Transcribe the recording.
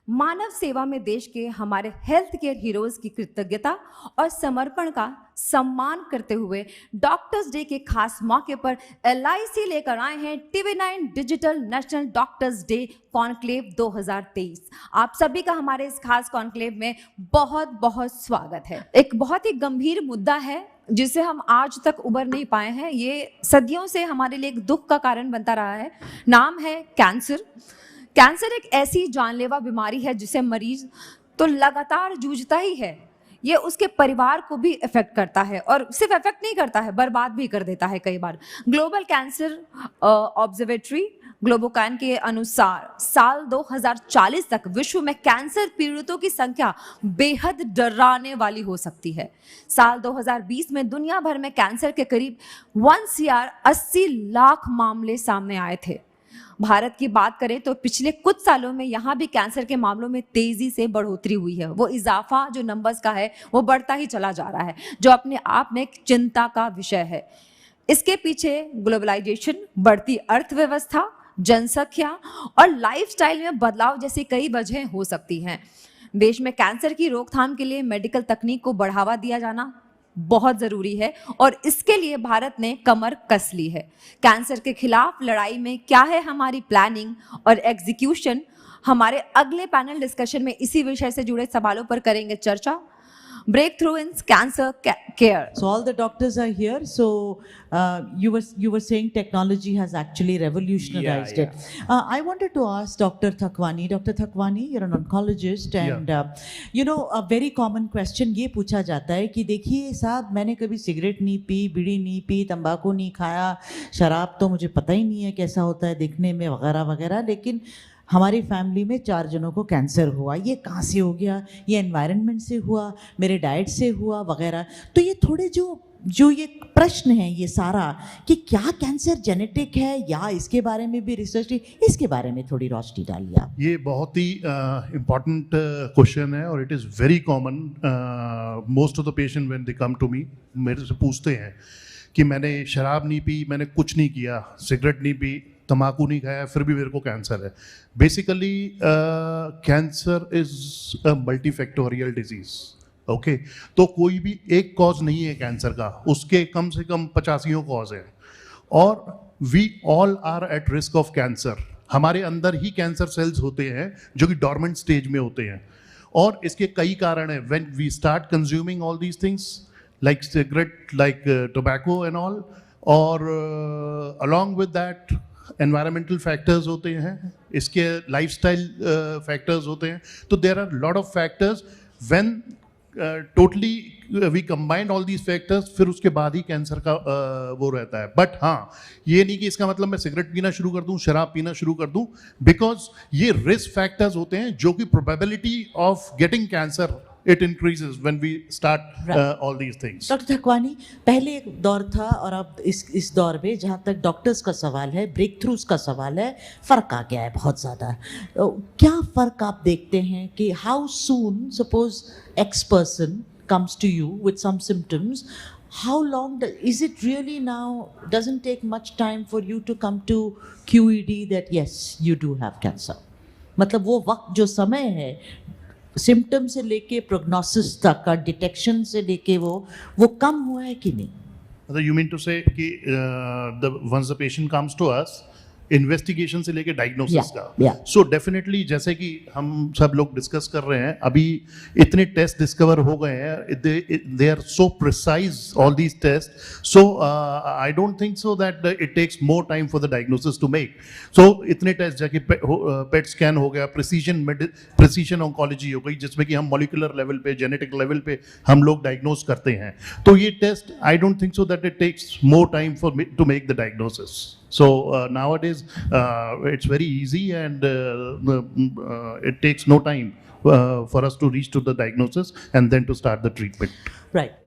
मानव सेवा में देश के हमारे हेल्थ केयर हीरोज की कृतज्ञता और समर्पण का सम्मान करते हुए डॉक्टर्स डे के खास मौके पर LIC लेकर आए हैं TV9 digital national doctors day conclave 2023। आप सभी का हमारे इस खास कॉन्क्लेव में बहुत बहुत स्वागत है। एक बहुत ही गंभीर मुद्दा है जिसे हम आज तक उबर नहीं पाए हैं। ये सदियों से हमारे लिए एक दुख का कारण बनता रहा है। नाम है कैंसर। कैंसर एक ऐसी जानलेवा बीमारी है जिसे मरीज तो लगातार जूझता ही है। ये उसके परिवार को भी इफेक्ट करता है और सिर्फ इफेक्ट नहीं करता है, बर्बाद भी कर देता है कई बार। ग्लोबल कैंसर ऑब्जर्वेटरी ग्लोबोकैन के अनुसार साल 2040 तक विश्व में कैंसर पीड़ितों की संख्या बेहद डराने वाली हो सकती है। साल 2020 में दुनिया भर में कैंसर के करीब 1,80 लाख मामले सामने आए थे। भारत की बात करें तो पिछले कुछ सालों में यहाँ भी कैंसर के मामलों में तेजी से बढ़ोतरी हुई है। वो इजाफा जो नंबर्स का है वो बढ़ता ही चला जा रहा है, जो अपने आप में एक चिंता का विषय है। इसके पीछे ग्लोबलाइजेशन, बढ़ती अर्थव्यवस्था, जनसंख्या और लाइफस्टाइल में बदलाव जैसी कई वजहें हो सकती हैं। देश में कैंसर की रोकथाम के लिए मेडिकल तकनीक को बढ़ावा दिया जाना बहुत जरूरी है और इसके लिए भारत ने कमर कस ली है। कैंसर के खिलाफ लड़ाई में क्या है हमारी प्लानिंग और एग्जीक्यूशन, हमारे अगले पैनल डिस्कशन में इसी विषय से जुड़े सवालों पर करेंगे चर्चा। Breakthrough in cancer care. So all the doctors are here. So you were saying technology has actually revolutionized it. I wanted to ask Dr. Thakwani. Dr. Thakwani, you're an oncologist, and you know a very common question ये पूछा जाता है कि देखिए साहब, मैंने कभी cigarette नहीं पी, बीड़ी नहीं पी, तंबाकू नहीं खाया, शराब तो मुझे पता ही नहीं है कैसा होता है देखने में वगैरह वगैरह, लेकिन हमारी फैमिली में 4 जनों को कैंसर हुआ। ये कहाँ से हो गया? ये एनवायरनमेंट से हुआ, मेरे डाइट से हुआ वगैरह। तो ये थोड़े जो ये प्रश्न है ये सारा कि क्या कैंसर जेनेटिक है या इसके बारे में भी रिसर्च, इसके बारे में थोड़ी रोशनी डालिए आप। ये बहुत ही इम्पॉर्टेंट क्वेश्चन है और it is very common. Most of the patient when they come to me, मेरे से पूछते हैं कि मैंने शराब नहीं पी, मैंने कुछ नहीं किया, सिगरेट नहीं पी, तम्बाकू नहीं खाया, फिर भी मेरे को कैंसर है। Basically cancer is a multifactorial disease. Okay, तो कोई भी एक कॉज नहीं है कैंसर का, उसके कम से कम 85 कॉज है और we all are at risk of cancer. हमारे अंदर ही कैंसर सेल्स होते हैं जो कि डॉर्मेंट स्टेज में होते हैं और इसके कई कारण हैं। When we start consuming all these things like cigarette, like tobacco and all, और along with that environmental factors होते हैं, इसके लाइफस्टाइल फैक्टर्स होते हैं। तो there are lot of factors. When totally we combined all these factors, फिर उसके बाद ही कैंसर का वो रहता है। बट हाँ, ये नहीं कि इसका मतलब मैं सिगरेट पीना शुरू कर दूं, शराब पीना शुरू कर दूं, बिकॉज ये रिस्क फैक्टर्स होते हैं जो कि probability of getting cancer it increases when we start all these things. Doctor Thakwani, पहले एक दौर था और अब इस दौर में जहाँ तक डॉक्टर्स का सवाल है, ब्रेक थ्रूज का सवाल है, फ़र्क आ गया है बहुत ज़्यादा। क्या फ़र्क आप देखते हैं कि how soon suppose x person comes to you with some symptoms, how long is it really now doesn't take much time for you to come to QED that yes you do have cancer? मतलब वो वक्त जो समय है symptom से लेके prognosis तक का, डिटेक्शन से लेके वो कम हुआ है कि नहीं? मतलब यू मीन टू से कि once the patient comes to us, investigation से लेके डायग्नोसिस का। सो डेफिनेटली जैसे कि हम सब लोग डिस्कस कर रहे हैं, अभी इतने टेस्ट डिस्कवर हो गए हैं, they are so precise all these test, so I don't think so that it takes more time for the diagnosis to make. So इतने टेस्ट जाके पेट स्कैन हो गया, प्रिसीजन ऑन्कोलॉजी हो गई, जिसमें कि हम मॉलिकुलर लेवल पे, जेनेटिक लेवल पे हम लोग डायग्नोज करते हैं। तो ये test I don't think so that it takes more time for to make the diagnosis. So nowadays it's very easy and it takes no time for us to reach to the diagnosis and then to start the treatment. Right.